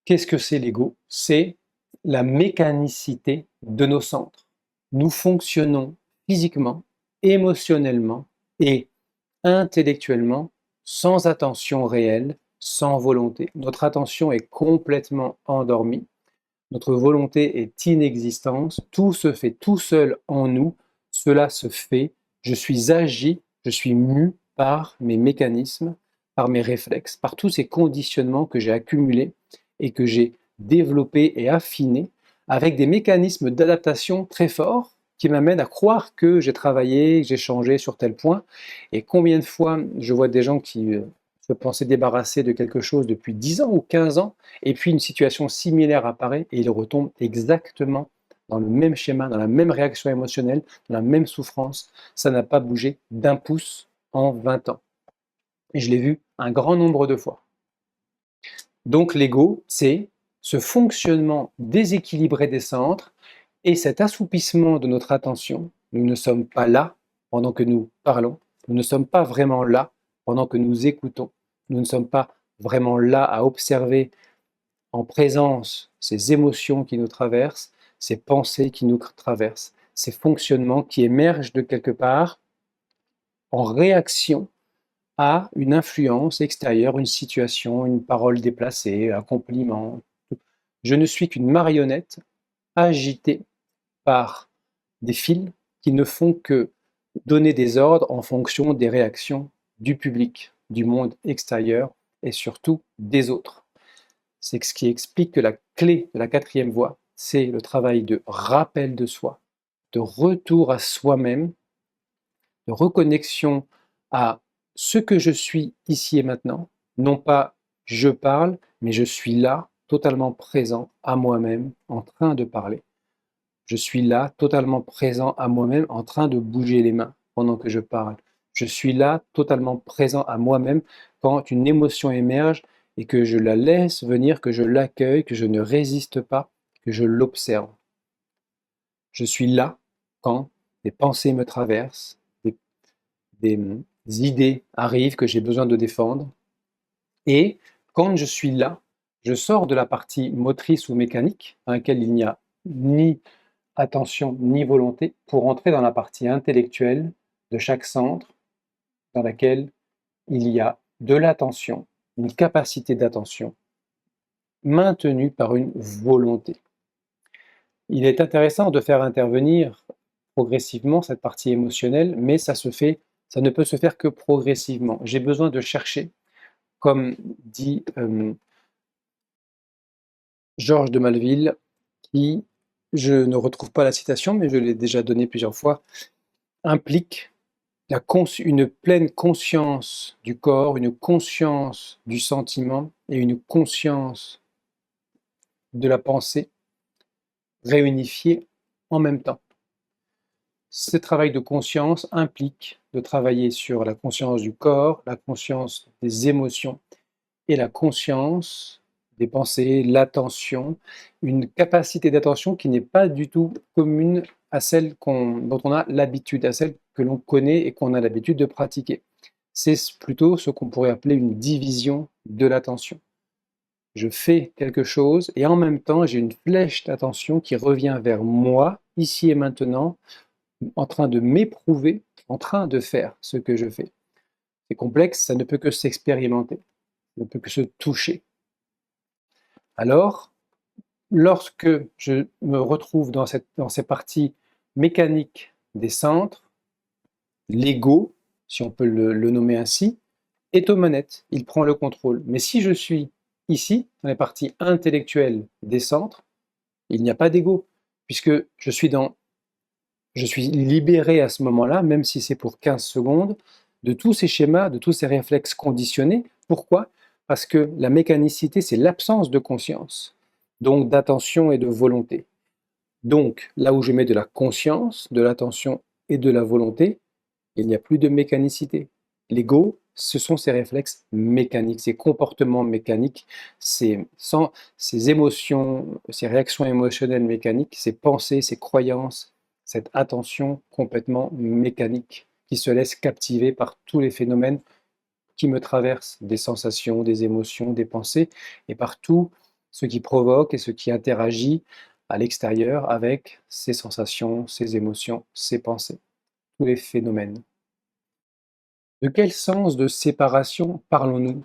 Qu'est-ce que c'est l'ego? C'est la mécanicité de nos centres. Nous fonctionnons physiquement, émotionnellement et intellectuellement sans attention réelle, sans volonté. Notre attention est complètement endormie, notre volonté est inexistante, tout se fait tout seul en nous, cela se fait, je suis agi, je suis mu par mes mécanismes, par mes réflexes, par tous ces conditionnements que j'ai accumulés et que j'ai développés et affinés avec des mécanismes d'adaptation très forts qui m'amènent à croire que j'ai travaillé, que j'ai changé sur tel point. Et combien de fois je vois des gens qui se pensaient débarrasser de quelque chose depuis 10 ans ou 15 ans, et puis une situation similaire apparaît et ils retombent exactement dans le même schéma, dans la même réaction émotionnelle, dans la même souffrance. Ça n'a pas bougé d'un pouce en 20 ans. Et je l'ai vu un grand nombre de fois. Donc l'ego, c'est ce fonctionnement déséquilibré des centres et cet assoupissement de notre attention. Nous ne sommes pas là pendant que nous parlons, nous ne sommes pas vraiment là pendant que nous écoutons, nous ne sommes pas vraiment là à observer en présence ces émotions qui nous traversent, ces pensées qui nous traversent, ces fonctionnements qui émergent de quelque part en réaction à une influence extérieure, une situation, une parole déplacée, un compliment. Je ne suis qu'une marionnette agitée par des fils qui ne font que donner des ordres en fonction des réactions du public, du monde extérieur et surtout des autres. C'est ce qui explique que la clé de la quatrième voie, c'est le travail de rappel de soi, de retour à soi-même, de reconnexion à ce que je suis ici et maintenant, non pas je parle, mais je suis là, totalement présent à moi-même, en train de parler. Je suis là, totalement présent à moi-même, en train de bouger les mains pendant que je parle. Je suis là, totalement présent à moi-même quand une émotion émerge et que je la laisse venir, que je l'accueille, que je ne résiste pas, que je l'observe. Je suis là quand des pensées me traversent, des idées arrivent que j'ai besoin de défendre. Et Quand je suis là, je sors de la partie motrice ou mécanique, dans laquelle il n'y a ni attention ni volonté, pour entrer dans la partie intellectuelle de chaque centre, dans laquelle il y a de l'attention, une capacité d'attention, maintenue par une volonté. Il est intéressant de faire intervenir progressivement cette partie émotionnelle, mais ça ne peut se faire que progressivement. J'ai besoin de chercher, comme dit Georges de Maleville, qui, je ne retrouve pas la citation, mais je l'ai déjà donnée plusieurs fois, implique une pleine conscience du corps, une conscience du sentiment et une conscience de la pensée réunifiées en même temps. Ce travail de conscience implique de travailler sur la conscience du corps, la conscience des émotions et la conscience des pensées, l'attention, une capacité d'attention qui n'est pas du tout commune à celle dont on a l'habitude, à celle que l'on connaît et qu'on a l'habitude de pratiquer. C'est plutôt ce qu'on pourrait appeler une division de l'attention. Je fais quelque chose et en même temps, j'ai une flèche d'attention qui revient vers moi, ici et maintenant, en train de m'éprouver, en train de faire ce que je fais. C'est complexe, ça ne peut que s'expérimenter, ça ne peut que se toucher. Alors, lorsque je me retrouve dans ces parties mécaniques des centres, l'ego, si on peut le nommer ainsi, est aux manettes, il prend le contrôle. Mais si je suis ici, dans les parties intellectuelles des centres, il n'y a pas d'ego, puisque je suis libéré à ce moment-là, même si c'est pour 15 secondes, de tous ces schémas, de tous ces réflexes conditionnés. Pourquoi? Parce que la mécanicité, c'est l'absence de conscience, donc d'attention et de volonté. Donc, là où je mets de la conscience, de l'attention et de la volonté, il n'y a plus de mécanicité. L'ego, ce sont ces réflexes mécaniques, ces comportements mécaniques, ces émotions, ces réactions émotionnelles mécaniques, ces pensées, ces croyances, cette attention complètement mécanique qui se laisse captiver par tous les phénomènes qui me traversent, des sensations, des émotions, des pensées, et par tout ce qui provoque et ce qui interagit à l'extérieur avec ces sensations, ces émotions, ces pensées, tous les phénomènes. De quel sens de séparation parlons-nous?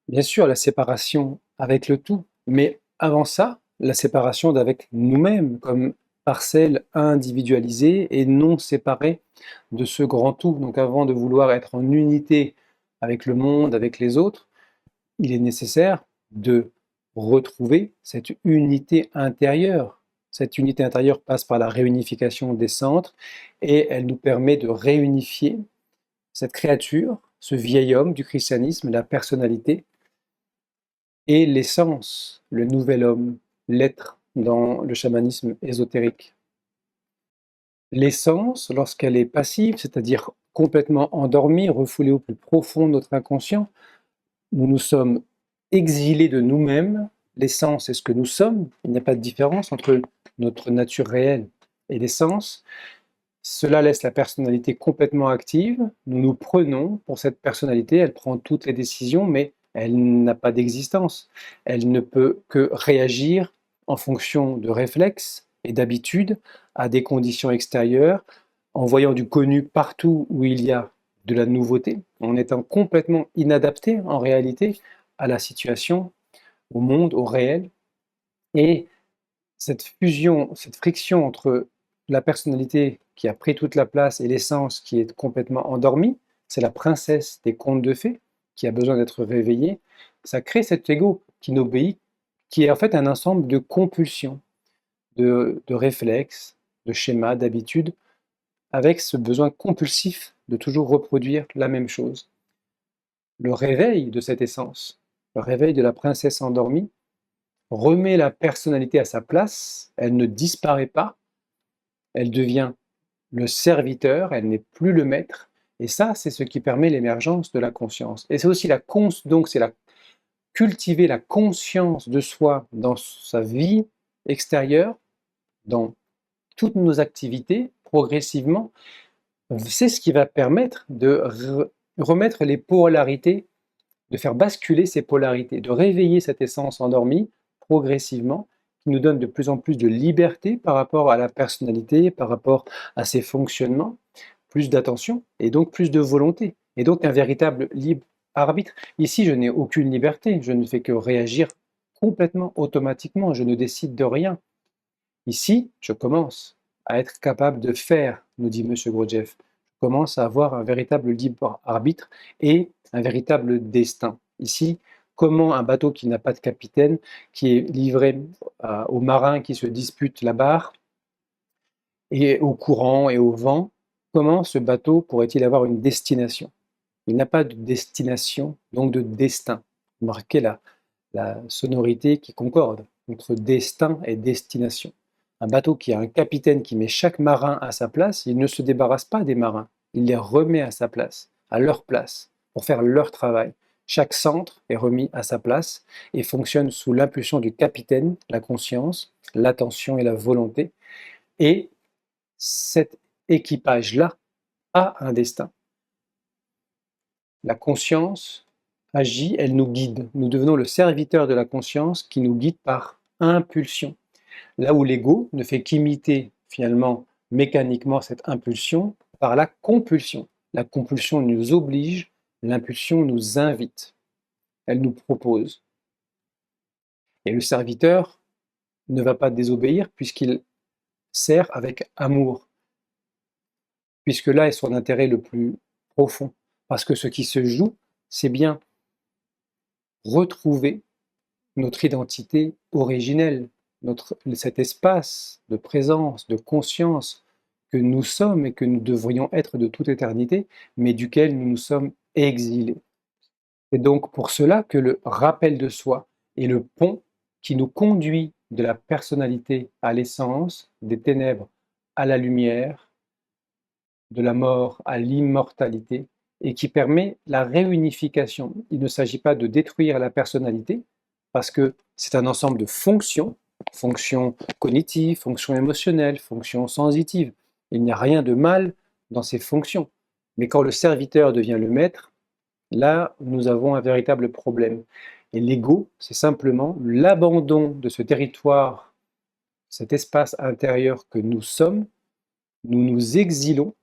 Bien sûr, la séparation avec le tout, mais avant ça, la séparation d'avec nous-mêmes comme parcelle individualisée et non séparée de ce grand tout. Donc avant de vouloir être en unité avec le monde, avec les autres, il est nécessaire de retrouver cette unité intérieure. Cette unité intérieure passe par la réunification des centres et elle nous permet de réunifier cette créature, ce vieil homme du christianisme, la personnalité, et l'essence, le nouvel homme, l'être dans le chamanisme ésotérique. L'essence, lorsqu'elle est passive, c'est-à-dire complètement endormie, refoulée au plus profond de notre inconscient, où nous sommes exilés de nous-mêmes, l'essence est ce que nous sommes, il n'y a pas de différence entre notre nature réelle et l'essence. Cela laisse la personnalité complètement active, nous nous prenons pour cette personnalité, elle prend toutes les décisions, mais elle n'a pas d'existence. Elle ne peut que réagir en fonction de réflexes et d'habitudes à des conditions extérieures, en voyant du connu partout où il y a de la nouveauté, en étant complètement inadapté en réalité à la situation, au monde, au réel. Et cette fusion, cette friction entre la personnalité qui a pris toute la place et l'essence qui est complètement endormie, c'est la princesse des contes de fées qui a besoin d'être réveillée, ça crée cet ego qui n'obéit, qui est en fait un ensemble de compulsions, de réflexes, de schémas, d'habitudes, avec ce besoin compulsif de toujours reproduire la même chose. Le réveil de cette essence, le réveil de la princesse endormie, remet la personnalité à sa place, elle ne disparaît pas, elle devient le serviteur, elle n'est plus le maître, et ça, c'est ce qui permet l'émergence de la conscience. Et c'est aussi donc c'est cultiver la conscience de soi dans sa vie extérieure, dans toutes nos activités, progressivement, c'est ce qui va permettre de remettre les polarités de faire basculer ces polarités, de réveiller cette essence endormie progressivement, qui nous donne de plus en plus de liberté par rapport à la personnalité, par rapport à ses fonctionnements, plus d'attention et donc plus de volonté, et donc un véritable libre arbitre. Ici, je n'ai aucune liberté, je ne fais que réagir complètement automatiquement, je ne décide de rien. Ici, je commence à être capable de faire, nous dit M. Gurdjieff. Je commence à avoir un véritable libre arbitre et un véritable destin. Ici, comment un bateau qui n'a pas de capitaine, qui est livré aux marins qui se disputent la barre, et au courant et au vent, comment ce bateau pourrait-il avoir une destination? Il n'a pas de destination, donc de destin. Remarquez la sonorité qui concorde entre destin et destination. Un bateau qui a un capitaine qui met chaque marin à sa place, il ne se débarrasse pas des marins, il les remet à sa place, à leur place, pour faire leur travail. Chaque centre est remis à sa place et fonctionne sous l'impulsion du capitaine, la conscience, l'attention et la volonté. Et cet équipage-là a un destin. La conscience agit, elle nous guide. Nous devenons le serviteur de la conscience qui nous guide par impulsion. Là où l'ego ne fait qu'imiter finalement mécaniquement cette impulsion par la compulsion. La compulsion nous oblige, l'impulsion nous invite. Elle nous propose. Et le serviteur ne va pas désobéir puisqu'il sert avec amour, puisque là est son intérêt le plus profond. Parce que ce qui se joue, c'est bien retrouver notre identité originelle, cet espace de présence, de conscience que nous sommes et que nous devrions être de toute éternité, mais duquel nous nous sommes exilés. C'est donc pour cela que le rappel de soi est le pont qui nous conduit de la personnalité à l'essence, des ténèbres à la lumière, de la mort à l'immortalité, et qui permet la réunification. Il ne s'agit pas de détruire la personnalité, parce que c'est un ensemble de fonctions, fonctions cognitives, fonctions émotionnelles, fonctions sensitives. Il n'y a rien de mal dans ces fonctions. Mais quand le serviteur devient le maître, là, nous avons un véritable problème. Et l'ego, c'est simplement l'abandon de ce territoire, cet espace intérieur que nous sommes. Nous nous exilons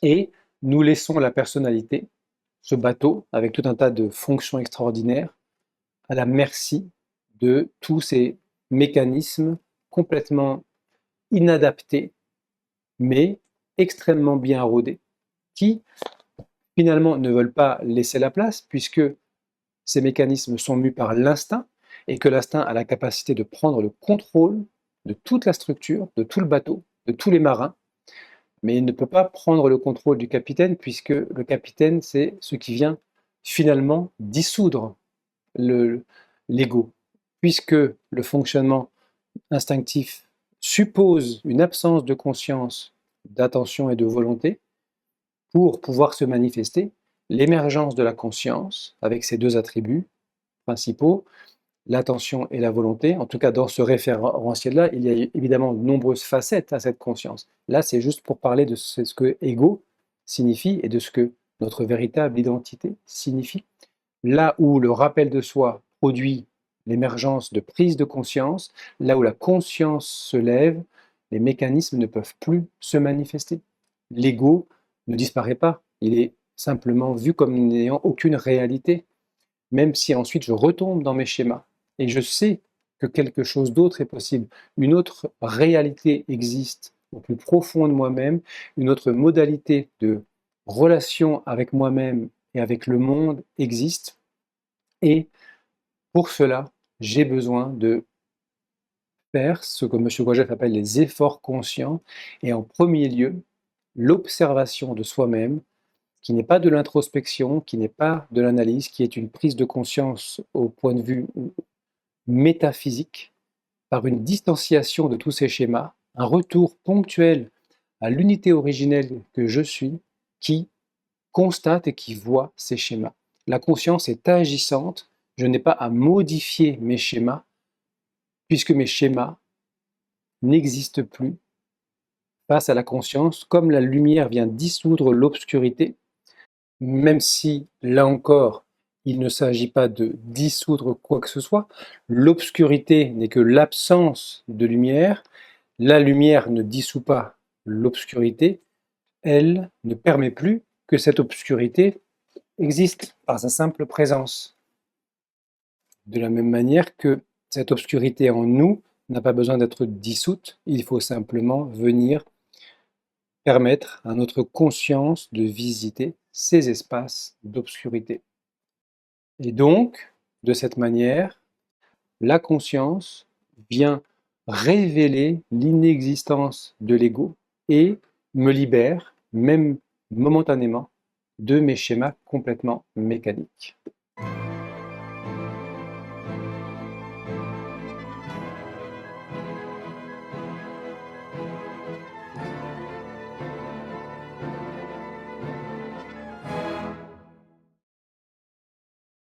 et nous laissons la personnalité, ce bateau, avec tout un tas de fonctions extraordinaires, à la merci de tous ces mécanismes complètement inadaptés, mais extrêmement bien rodés, qui finalement ne veulent pas laisser la place, puisque ces mécanismes sont mus par l'instinct, et que l'instinct a la capacité de prendre le contrôle de toute la structure, de tout le bateau, de tous les marins, mais il ne peut pas prendre le contrôle du capitaine, puisque le capitaine, c'est ce qui vient finalement dissoudre l'ego, puisque le fonctionnement instinctif suppose une absence de conscience, d'attention et de volonté pour pouvoir se manifester, l'émergence de la conscience, avec ses deux attributs principaux, l'attention et la volonté. En tout cas, dans ce référentiel-là, il y a évidemment de nombreuses facettes à cette conscience. Là, c'est juste pour parler de ce que ego signifie et de ce que notre véritable identité signifie. Là où le rappel de soi produit l'émergence de prise de conscience, là où la conscience se lève, les mécanismes ne peuvent plus se manifester. L'ego ne disparaît pas, il est simplement vu comme n'ayant aucune réalité, même si ensuite je retombe dans mes schémas et je sais que quelque chose d'autre est possible, une autre réalité existe au plus profond de moi-même, une autre modalité de relation avec moi-même et avec le monde existe. Et pour cela, j'ai besoin de faire ce que M. Gurdjieff appelle les efforts conscients, et en premier lieu, l'observation de soi-même, qui n'est pas de l'introspection, qui n'est pas de l'analyse, qui est une prise de conscience au point de vue métaphysique, par une distanciation de tous ces schémas, un retour ponctuel à l'unité originelle que je suis, qui constate et qui voit ces schémas. La conscience est agissante, je n'ai pas à modifier mes schémas, puisque mes schémas n'existent plus face à la conscience, comme la lumière vient dissoudre l'obscurité, même si, là encore, Il ne s'agit pas de dissoudre quoi que ce soit. L'obscurité n'est que l'absence de lumière. La lumière ne dissout pas l'obscurité. Elle ne permet plus que cette obscurité existe par sa simple présence. De la même manière que cette obscurité en nous n'a pas besoin d'être dissoute, il faut simplement venir permettre à notre conscience de visiter ces espaces d'obscurité. Et donc, de cette manière, la conscience vient révéler l'inexistence de l'ego et me libère, même momentanément, de mes schémas complètement mécaniques.